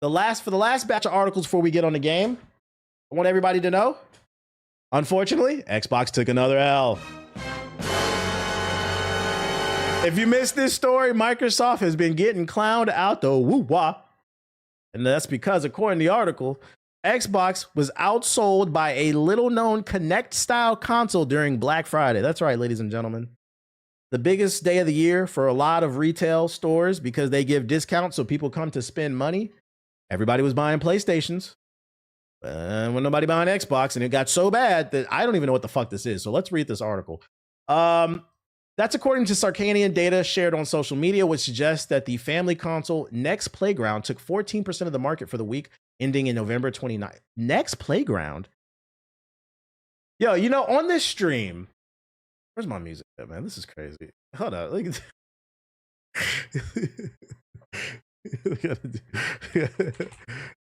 For the last batch of articles before we get on the game, I want everybody to know, unfortunately, Xbox took another L. If you missed this story, Microsoft has been getting clowned out the woo-wah. And that's because, according to the article, Xbox was outsold by a little-known Kinect-style console during Black Friday. That's right, ladies and gentlemen. The biggest day of the year for a lot of retail stores because they give discounts so people come to spend money. Everybody was buying PlayStations. And when nobody buying Xbox, and it got so bad that I don't even know what the fuck this is. So let's read this article. That's according to Sarkanian data shared on social media, which suggests that the family console Nex Playground took 14% of the market for the week ending in November 29th. Nex Playground? Yo, you know, on this stream, where's my music at, man? This is crazy. Hold on. Look at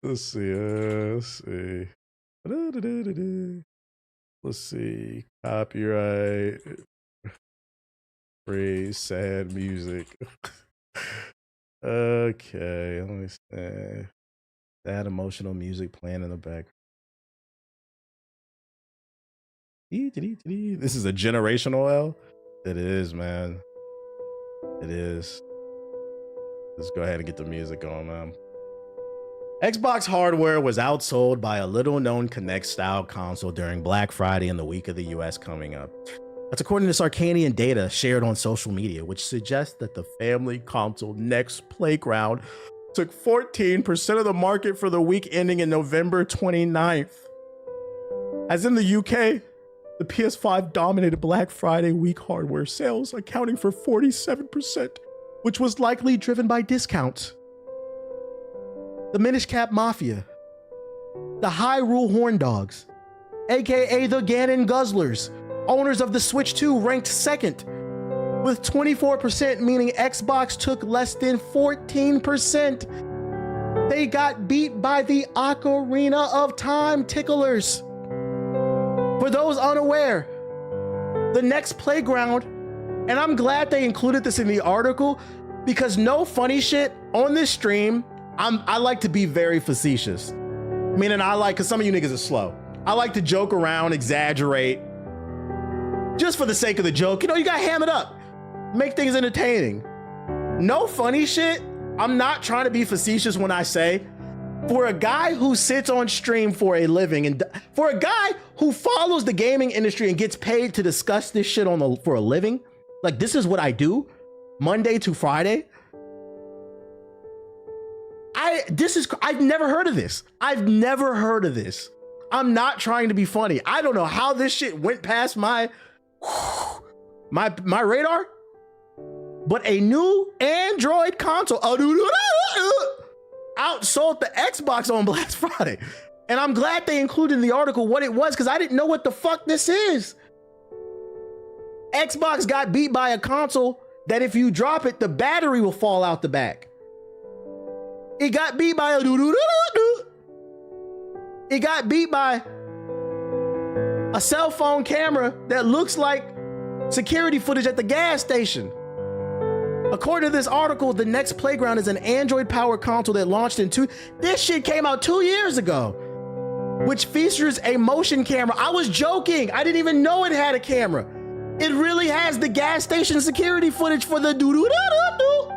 let's see. Let's see. Copyright. Free sad music. Okay, let me see. That emotional music playing in the background. This is a generational L. It is, man. It is. Let's go ahead and get the music on, man. Xbox hardware was outsold by a little-known Kinect-style console during Black Friday in the week of the US coming up. That's according to Sarkanian data shared on social media, which suggests that the family console Nex Playground took 14% of the market for the week ending in November 29th. As in the UK, the PS5 dominated Black Friday week hardware sales, accounting for 47%, which was likely driven by discounts. The Minish Cap Mafia, the Hyrule Horn Dogs, aka the Ganon Guzzlers, owners of the Switch 2, ranked second, with 24%, meaning Xbox took less than 14%. They got beat by the Ocarina of Time ticklers. For those unaware, the Nex Playground, and I'm glad they included this in the article, because no funny shit on this stream, I like to be very facetious. Meaning because some of you niggas are slow. I like to joke around, exaggerate, just for the sake of the joke. You know, you gotta ham it up, make things entertaining. No funny shit. I'm not trying to be facetious when I say, for a guy who sits on stream for a living, and for a guy who follows the gaming industry and gets paid to discuss this shit for a living, like this is what I do Monday to Friday. I've never heard of this. I've never heard of this. I'm not trying to be funny. I don't know how this shit went past my radar, but a new Android console outsold the Xbox on Black Friday. And I'm glad they included in the article what it was, because I didn't know what the fuck this is. Xbox got beat by a console that if you drop it, the battery will fall out the back. It got beat by a cell phone camera that looks like security footage at the gas station. According to this article, the Nex Playground is an Android-powered console that launched this shit came out 2 years ago, which features a motion camera. I was joking. I didn't even know it had a camera. It really has the gas station security footage for the doo-doo-doo-doo-doo.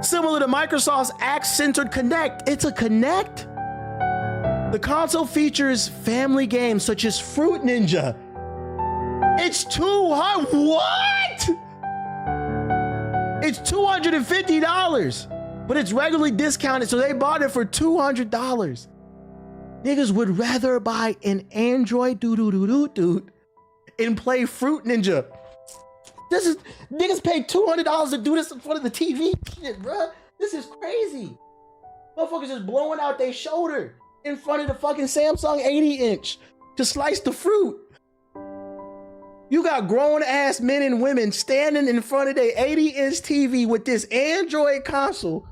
Similar to Microsoft's Axe-centered Kinect, it's a Kinect. The console features family games such as Fruit Ninja. It's what? It's $250, but it's regularly discounted, so they bought it for $200. Niggas would rather buy an Android doo-doo-doo-doo-doo and play Fruit Ninja. Niggas paid $200 to do this in front of the TV. Shit, bruh. This is crazy. Motherfuckers just blowing out their shoulder in front of the fucking Samsung 80-inch to slice the fruit. You got grown-ass men and women standing in front of their 80-inch TV with this Android console,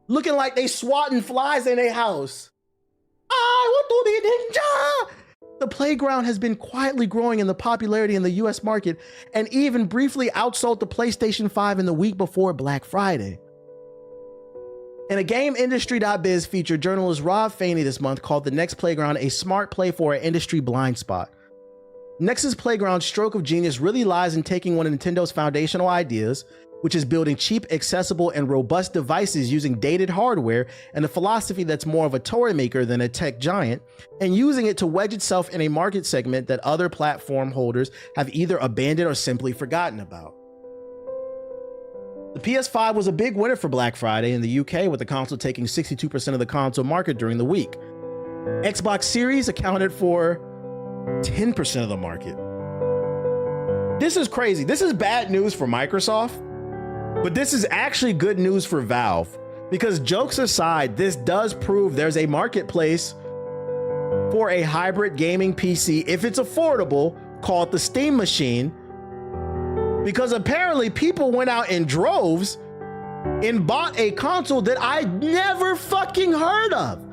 looking like they swatting flies in their house. I want to be a ninja. The Playground has been quietly growing in the popularity in the US market and even briefly outsold the PlayStation 5 in the week before Black Friday. In a GameIndustry.biz feature, journalist Rob Faney this month called the Nex Playground a smart play for an industry blind spot. Nex's Playground's stroke of genius really lies in taking one of Nintendo's foundational ideas, which is building cheap, accessible, and robust devices using dated hardware and a philosophy that's more of a toy maker than a tech giant, and using it to wedge itself in a market segment that other platform holders have either abandoned or simply forgotten about. The PS5 was a big winner for Black Friday in the UK, with the console taking 62% of the console market during the week. Xbox Series accounted for 10% of the market. This is crazy. This is bad news for Microsoft, but this is actually good news for Valve, because jokes aside, this does prove there's a marketplace for a hybrid gaming PC if it's affordable, called the Steam Machine, because apparently people went out in droves and bought a console that I never fucking heard of.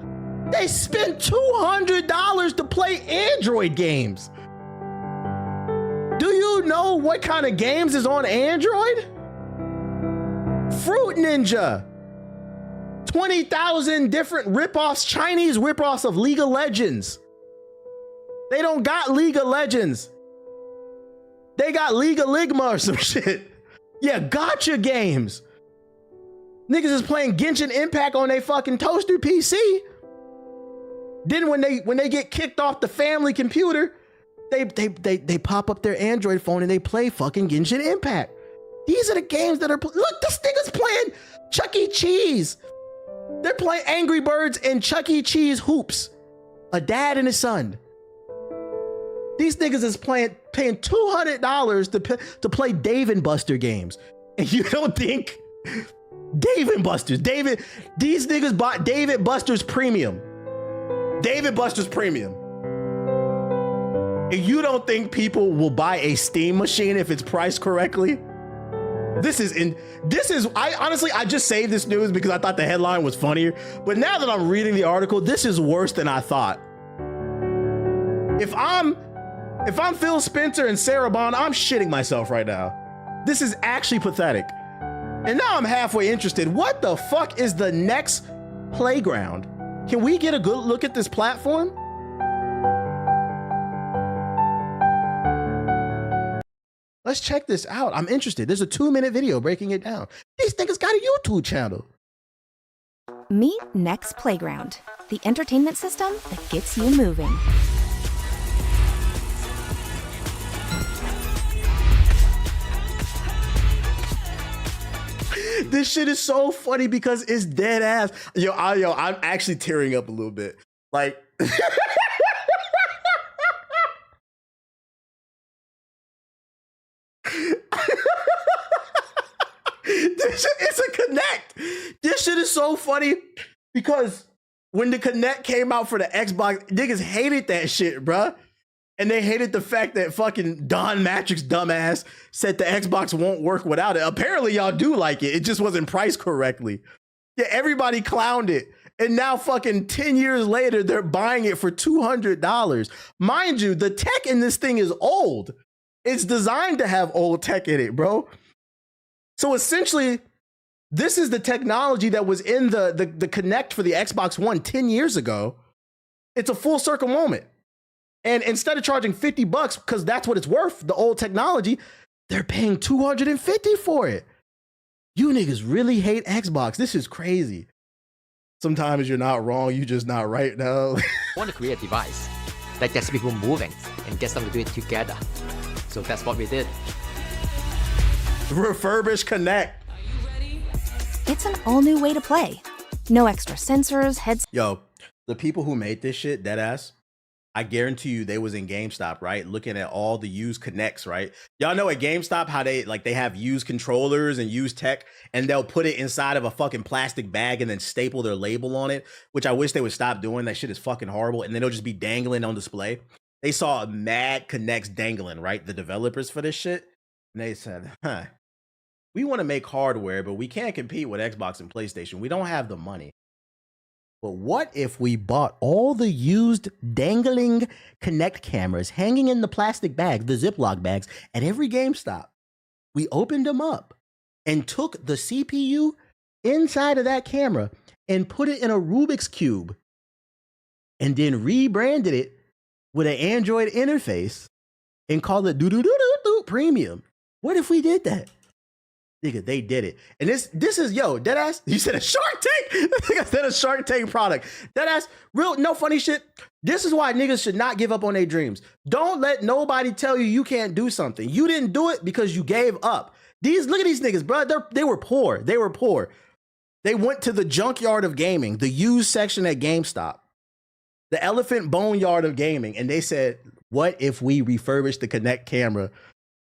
They spent $200 to play Android games. Do you know what kind of games is on Android? Fruit Ninja. 20,000 different ripoffs, Chinese ripoffs of League of Legends. They don't got League of Legends. They got League of Ligma or some shit. Yeah, gotcha games. Niggas is playing Genshin Impact on their fucking toaster PC. Then when they get kicked off the family computer, they pop up their Android phone and they play fucking Genshin Impact. These are the games that are look, this nigga's playing Chuck E. Cheese. They're playing Angry Birds and Chuck E. Cheese hoops. A dad and a son. These niggas is paying $200 to play Dave & Buster games. And you don't think Dave & Buster's, these niggas bought Dave & Buster's Premium. Dave & Buster's Premium. And you don't think people will buy a Steam machine if it's priced correctly? I just saved this news because I thought the headline was funnier. But now that I'm reading the article, this is worse than I thought. If I'm Phil Spencer and Sarah Bond, I'm shitting myself right now. This is actually pathetic. And now I'm halfway interested. What the fuck is the Nex Playground? Can we get a good look at this platform? Let's check this out. I'm interested. There's a 2-minute video breaking it down. These niggas got a YouTube channel. Meet Nex Playground, the entertainment system that gets you moving. This shit is so funny because it's dead ass. I'm actually tearing up a little bit. Like, this shit is a Connect. This shit is so funny because when the Connect came out for the Xbox, niggas hated that shit, bruh. And they hated the fact that fucking Don Matrix dumbass said the Xbox won't work without it. Apparently y'all do like it. It just wasn't priced correctly. Yeah, everybody clowned it. And now fucking 10 years later, they're buying it for $200. Mind you, the tech in this thing is old. It's designed to have old tech in it, bro. So essentially, this is the technology that was in the Connect for the Xbox One 10 years ago. It's a full circle moment. And instead of charging $50, because that's what it's worth, the old technology, they're paying $250 for it. You niggas really hate Xbox. This is crazy. Sometimes you're not wrong, you just not right now. I want to create a device that gets people moving and gets them to do it together. So that's what we did. Refurbished Connect. It's an all-new way to play. No extra sensors, heads. Yo, the people who made this shit, deadass, I guarantee you they was in GameStop, right? Looking at all the used Connects, right? Y'all know at GameStop how they have used controllers and used tech, and they'll put it inside of a fucking plastic bag and then staple their label on it, which I wish they would stop doing. That shit is fucking horrible. And then it'll just be dangling on display. They saw mad Connects dangling, right? The developers for this shit. And they said, we want to make hardware, but we can't compete with Xbox and PlayStation. We don't have the money. But what if we bought all the used dangling Connect cameras hanging in the plastic bags, the Ziploc bags, at every GameStop? We opened them up and took the CPU inside of that camera and put it in a Rubik's Cube and then rebranded it with an Android interface and called it do premium. What if we did that? Nigga, they did it. And this is, yo, deadass, you said a Shark Tank? I said a Shark Tank product. Deadass, real, no funny shit. This is why niggas should not give up on their dreams. Don't let nobody tell you you can't do something. You didn't do it because you gave up. Look at these niggas, bro. They were poor. They were poor. They went to the junkyard of gaming, the used section at GameStop, the elephant boneyard of gaming, and they said, what if we refurbished the Kinect camera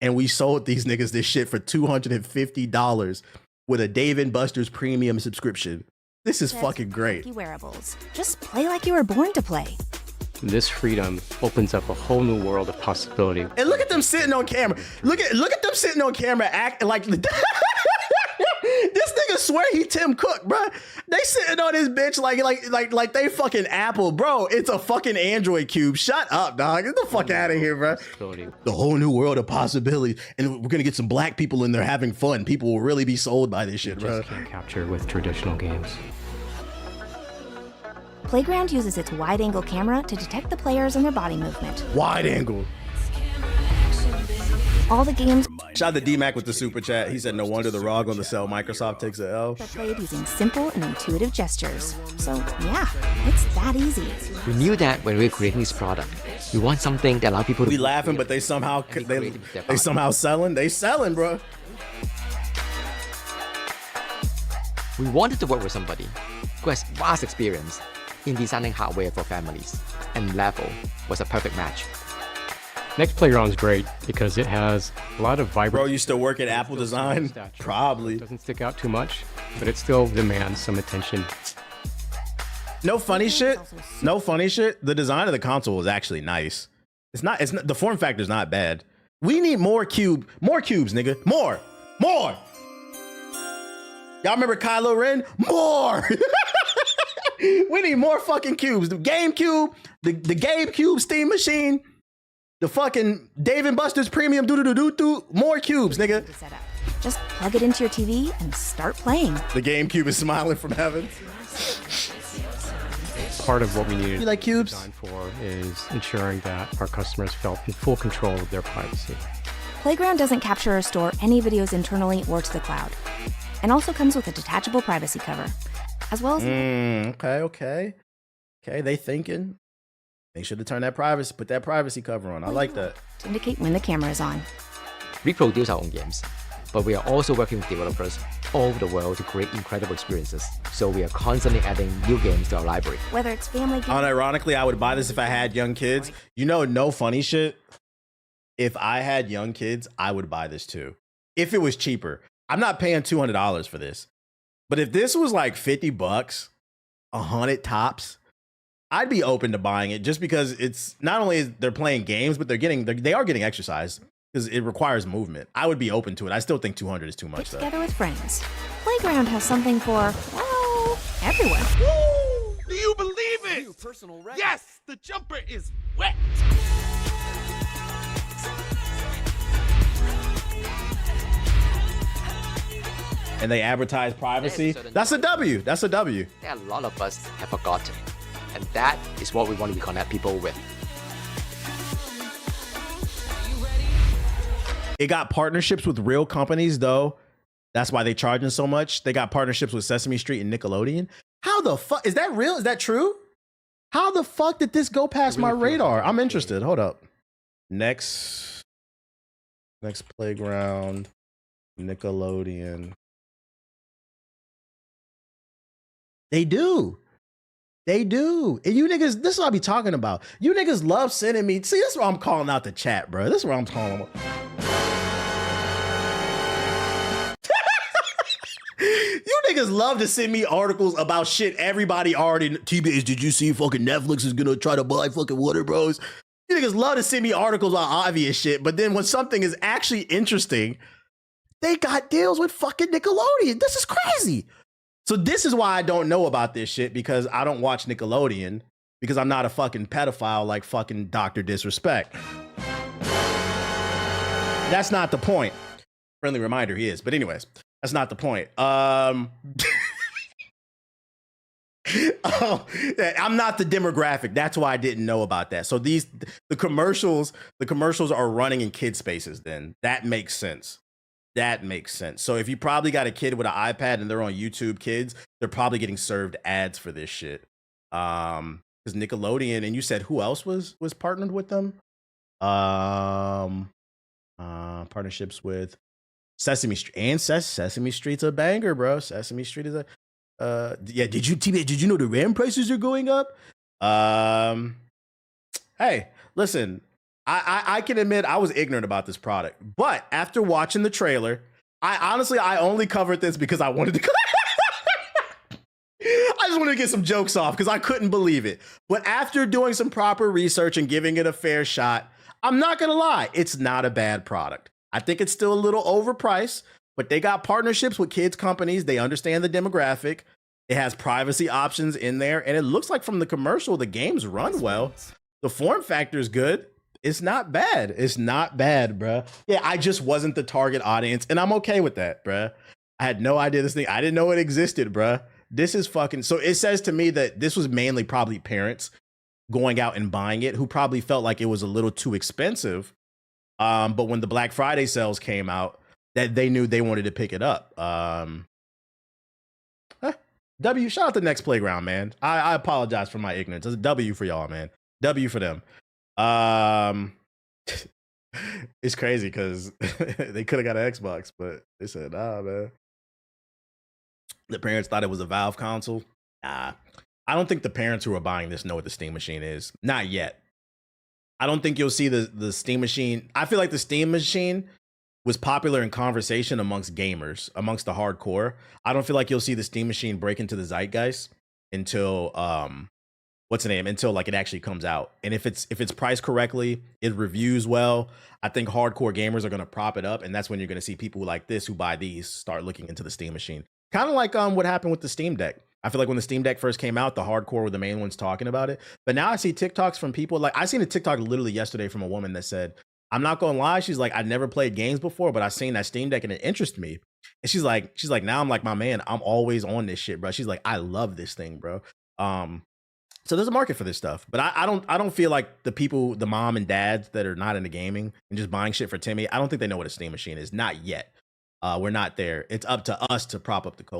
and we sold these niggas this shit for $250 with a Dave & Buster's premium subscription? This is fucking great. Wearables. Just play like you were born to play. This freedom opens up a whole new world of possibility. And look at them sitting on camera. Look at them sitting on camera acting like this nigga swear he Tim Cook, bro. They sitting on this bitch like they fucking Apple, bro. It's a fucking Android cube. Shut up, dog. Get the fuck out of here, bro. The whole new world of possibilities, and we're gonna get some black people in there having fun. People will really be sold by this shit, bro. Just can't capture with traditional games. Playground uses its wide-angle camera to detect the players and their body movement. Wide angle. All the games Shout out to D-Mac with the super chat. He said, no wonder the ROG on the cell. Microsoft takes an L. are played using simple and intuitive gestures. So yeah, it's that easy. We knew that when we were creating this product. We want something that allows people to We laughing, but they somehow selling. They selling, bro. We wanted to work with somebody who has vast experience in designing hardware for families, and Level was a perfect match. Nex Playground is great because it has a lot of vibrant. Bro, you still work at Apple Design? Probably. It doesn't stick out too much, but it still demands some attention. No funny shit. No funny shit. The design of the console is actually nice. It's not. The form factor is not bad. We need more cubes, nigga. More. Y'all remember Kylo Ren? More. We need more fucking cubes. The GameCube, the GameCube Steam Machine, the fucking Dave & Buster's Premium more cubes, nigga. Just plug it into your TV and start playing. The GameCube is smiling from heaven. Part of what we needed You like cubes? design for is ensuring that our customers felt in full control of their privacy. Playground doesn't capture or store any videos internally or to the cloud, and also comes with a detachable privacy cover, as well as Okay. They thinking. They should have turned that privacy, put that privacy cover on. I like that. to indicate when the camera is on. We produce our own games, but we are also working with developers all over the world to create incredible experiences. So we are constantly adding new games to our library. Whether it's family games, Unironically, I would buy this if I had young kids. You know, no funny shit. If I had young kids, I would buy this too. If it was cheaper. I'm not paying $200 for this. But if this was like $50, 100 tops, I'd be open to buying it just because it's not only they're playing games, but they are getting exercise because it requires movement. I would be open to it. I still think 200 is too much though. together with friends. Playground has something for, well, everyone. Woo! Do you believe it? Yes, the jumper is wet. And they advertise privacy. That's a W. That's a W. That a lot of us have forgotten. And that is what we want to reconnect people with. It got partnerships with real companies though. That's why they charging so much. They got partnerships with Sesame Street and Nickelodeon. How the fuck is that real? Is that true? How the fuck did this go past my radar? I'm interested. Hold up. Next Playground, Nickelodeon. They do. And you niggas, this is what I be talking about. You niggas love sending me. See, this is where I'm calling out the chat, bro. This is where I'm calling about. You niggas love to send me articles about shit everybody already. TBH, did you see fucking Netflix is gonna try to buy fucking Warner Bros? You niggas love to send me articles on obvious shit, but then when something is actually interesting, they got deals with fucking Nickelodeon. This is crazy. So this is why I don't know about this shit, because I don't watch Nickelodeon, because I'm not a fucking pedophile like fucking Dr. Disrespect. That's not the point. Friendly reminder, he is. But anyways, that's not the point. Oh, yeah, I'm not the demographic. That's why I didn't know about that. So the commercials are running in kid spaces. Then that makes sense. That makes sense. So if you probably got a kid with an iPad and they're on YouTube Kids, they're probably getting served ads for this shit. Because Nickelodeon, and you said who else was partnered with them? Partnerships with Sesame Street and Sesame Street's a banger, bro. Sesame Street is a yeah. Did you know the RAM prices are going up? Hey, listen, I can admit I was ignorant about this product, but after watching the trailer, I only covered this because I wanted to. I just wanted to get some jokes off because I couldn't believe it. But after doing some proper research and giving it a fair shot, I'm not gonna lie, it's not a bad product. I think it's still a little overpriced, but they got partnerships with kids companies. They understand the demographic. It has privacy options in there, and it looks like from the commercial, the games run well. The form factor is good. It's not bad. It's not bad, bruh. Yeah, I just wasn't the target audience, and I'm okay with that, bruh. I had no idea this thing. I didn't know it existed, bruh. This is fucking. So it says to me that this was mainly probably parents going out and buying it who probably felt like it was a little too expensive. But when the Black Friday sales came out, that they knew they wanted to pick it up. Shout out to Nex Playground, man. I apologize for my ignorance. It's a W for y'all, man. W for them. It's crazy because they could have got an Xbox, but they said, nah, man. The parents thought it was a Valve console. Nah. I don't think the parents who are buying this know what the Steam Machine is. Not yet. I don't think you'll see the Steam Machine. I feel like the Steam Machine was popular in conversation amongst gamers, amongst the hardcore. I don't feel like you'll see the Steam Machine break into the zeitgeist until until like it actually comes out. And if it's priced correctly, it reviews well, I think hardcore gamers are going to prop it up, and that's when you're going to see people like this who buy these start looking into the Steam Machine. Kind of like what happened with the Steam Deck. I feel like when the Steam Deck first came out, the hardcore were the main ones talking about it. But now I see TikToks from people, like I seen a TikTok literally yesterday from a woman that said, I'm not gonna lie, she's like, I never played games before, but I seen that Steam Deck and it interested me. And she's like, now I'm like, my man, I'm always on this shit, bro. She's like, I love this thing, bro. So there's a market for this stuff, but I don't feel like the people, the mom and dads that are not into gaming and just buying shit for Timmy, I don't think they know what a Steam Machine is. Not yet. We're not there. It's up to us to prop up the culture.